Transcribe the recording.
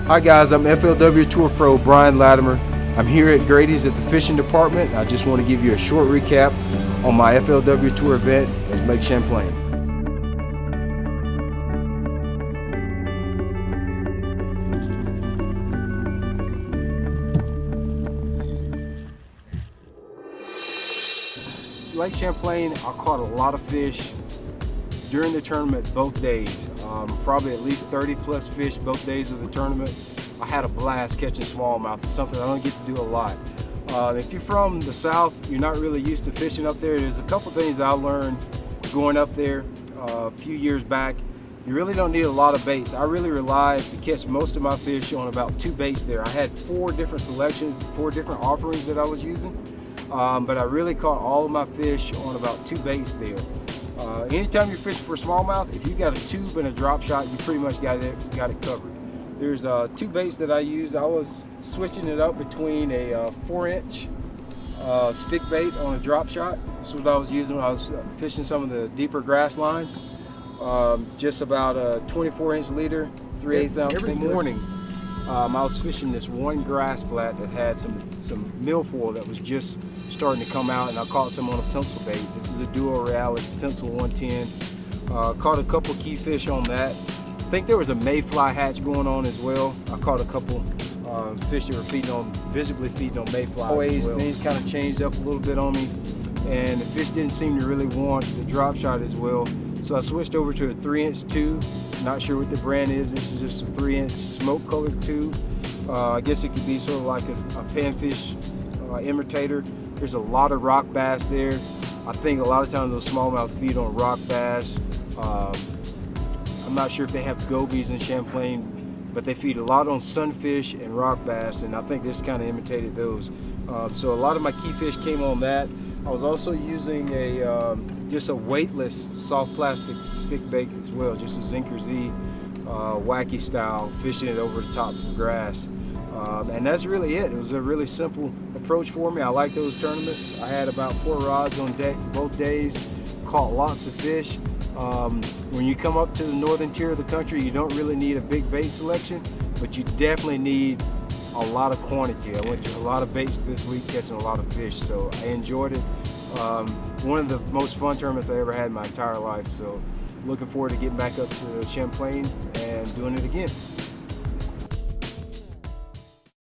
Hi guys, I'm FLW Tour Pro Brian Latimer. I'm here at Grady's at the fishing department. I just want to give you a short recap on my FLW Tour event at Lake Champlain. Lake Champlain, I caught a lot of fish during the tournament both days. Probably at least 30 plus fish both days of the tournament. I had a blast catching smallmouth. It's something I don't get to do a lot. If you're from the south, you're not really used to fishing up there. There's a couple things I learned going up there a few years back. You really don't need a lot of baits. I really relied to catch most of my fish on about 2 baits there. I had 4 different selections, 4 different offerings that I was using. But I really caught all of my fish on about 2 baits there. Anytime you're fishing for smallmouth, if you got a tube and a drop shot, you pretty much got it covered. There's 2 baits that I use. I was switching it up between a 4-inch stick bait on a drop shot. This is what I was using when I was fishing some of the deeper grass lines. Just about a 24-inch leader, 3/8 ounce. Every morning, I was fishing this one grass flat that had some milfoil that was just starting to come out, and I caught some on a pencil bait. This is a Duo Realis pencil 110. Caught a couple key fish on that. I think there was a mayfly hatch going on as well. I caught a couple fish that were visibly feeding on mayflies. Always things kind of changed up a little bit on me, and the fish didn't seem to really want the drop shot as well. So I switched over to a 3-inch tube. Not sure what the brand is. This is just a 3-inch smoke colored tube. I guess it could be sort of like a panfish imitator. There's a lot of rock bass there. I think a lot of times those smallmouth feed on rock bass. I'm not sure if they have gobies in Champlain, but they feed a lot on sunfish and rock bass, and I think this kind of imitated those. So a lot of my key fish came on that. I was also using just a weightless soft plastic stick bait as well, just a Zinker Z wacky style, fishing it over the tops of grass. And that's really it. It was a really simple approach for me. I like those tournaments. I had about 4 rods on deck both days, caught lots of fish. When you come up to the northern tier of the country, you don't really need a big bait selection, but you definitely need a lot of quantity. I went through a lot of baits this week, catching a lot of fish, so I enjoyed it. One of the most fun tournaments I ever had in my entire life, so looking forward to getting back up to Champlain and doing it again.